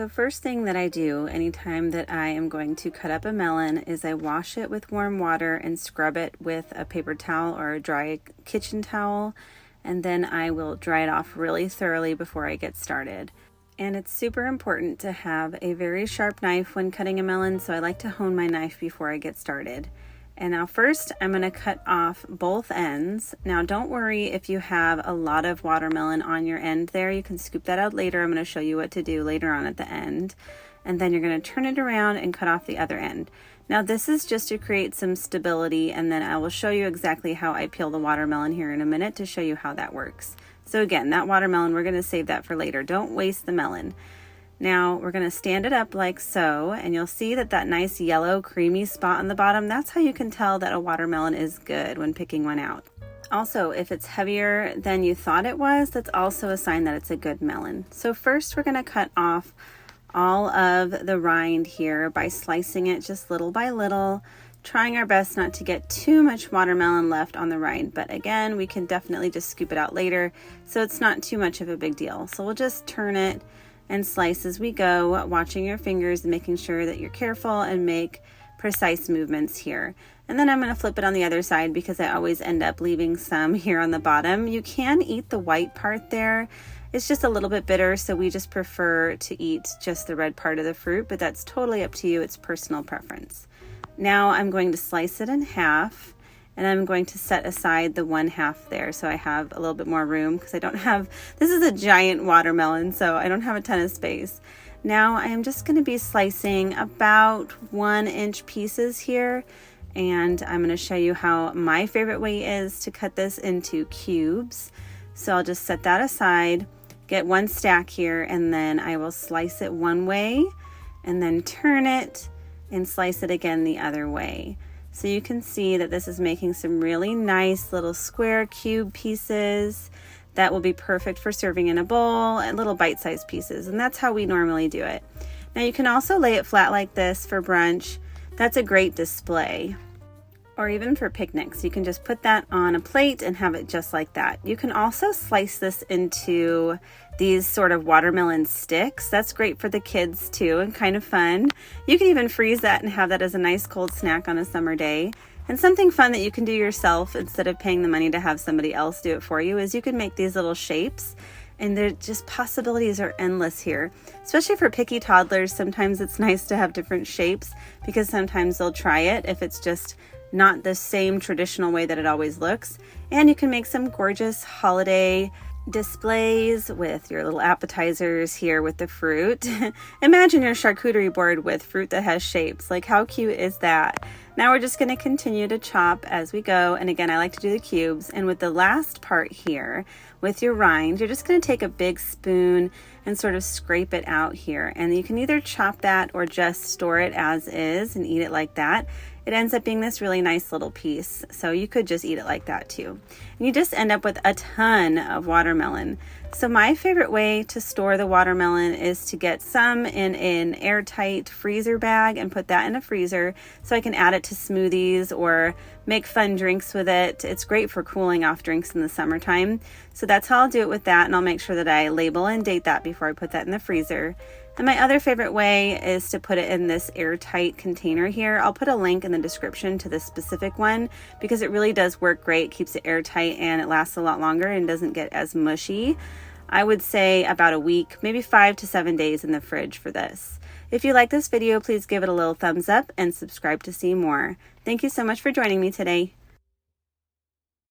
So first thing that I do anytime that I am going to cut up a melon is I wash it with warm water and scrub it with a paper towel or a dry kitchen towel, and then I will dry it off really thoroughly before I get started. And it's super important to have a very sharp knife when cutting a melon, so I like to hone my knife before I get started. And now first I'm going to cut off both ends. Now don't worry if you have a lot of watermelon on your end there. You can scoop that out later. I'm going to show you what to do later on at the end. And then you're going to turn it around and cut off the other end. Now this is just to create some stability, and then I will show you exactly how I peel the watermelon here in a minute to show you how that works. So again, that watermelon, we're going to save that for later. Don't waste the melon. Now we're going to stand it up like so, and you'll see that that nice yellow creamy spot on the bottom, that's how you can tell that a watermelon is good when picking one out. Also, if it's heavier than you thought it was, that's also a sign that it's a good melon. So first we're going to cut off all of the rind here by slicing it just little by little, trying our best not to get too much watermelon left on the rind. But again, we can definitely just scoop it out later, so it's not too much of a big deal. So we'll just turn it and slice as we go, watching your fingers and making sure that you're careful and make precise movements here. And then I'm going to flip it on the other side because I always end up leaving some here on the bottom. You can eat the white part there. It's just a little bit bitter, so we just prefer to eat just the red part of the fruit, but that's totally up to you. It's personal preference. Now I'm going to slice it in half, and I'm going to set aside the one half there so I have a little bit more room, because I don't have, this is a giant watermelon, so I don't have a ton of space. Now I am just going to be slicing about 1-inch pieces here, and I'm going to show you how my favorite way is to cut this into cubes. So I'll just set that aside, get one stack here, and then I will slice it one way and then turn it and slice it again the other way. So you can see that this is making some really nice little square cube pieces that will be perfect for serving in a bowl, and little bite-sized pieces. And that's how we normally do it. Now you can also lay it flat like this for brunch. That's a great display. Or even for picnics. You can just put that on a plate and have it just like that. You can also slice this into these sort of watermelon sticks. That's great for the kids too, and kind of fun. You can even freeze that and have that as a nice cold snack on a summer day. And something fun that you can do yourself instead of paying the money to have somebody else do it for you is you can make these little shapes. And they're just, possibilities are endless here. Especially for picky toddlers, sometimes it's nice to have different shapes, because sometimes they'll try it if it's just not the same traditional way that it always looks. And you can make some gorgeous holiday displays with your little appetizers here with the fruit. Imagine your charcuterie board with fruit that has shapes. Like, how cute is that? Now we're just going to continue to chop as we go. And again, I like to do the cubes. And with the last part here, with your rind, you're just going to take a big spoon and sort of scrape it out here. And you can either chop that or just store it as is and eat it like that. It ends up being this really nice little piece. So you could just eat it like that too. And you just end up with a ton of watermelon. So my favorite way to store the watermelon is to get some in an airtight freezer bag and put that in a freezer so I can add it to smoothies or make fun drinks with it. It's great for cooling off drinks in the summertime. So that's how I'll do it with that, and I'll make sure that I label and date that before I put that in the freezer. And my other favorite way is to put it in this airtight container here. I'll put a link in the description to this specific one because it really does work great. It keeps it airtight and it lasts a lot longer and doesn't get as mushy. I would say about a week, maybe 5 to 7 days in the fridge for this. If you like this video, please give it a little thumbs up and subscribe to see more. Thank you so much for joining me today.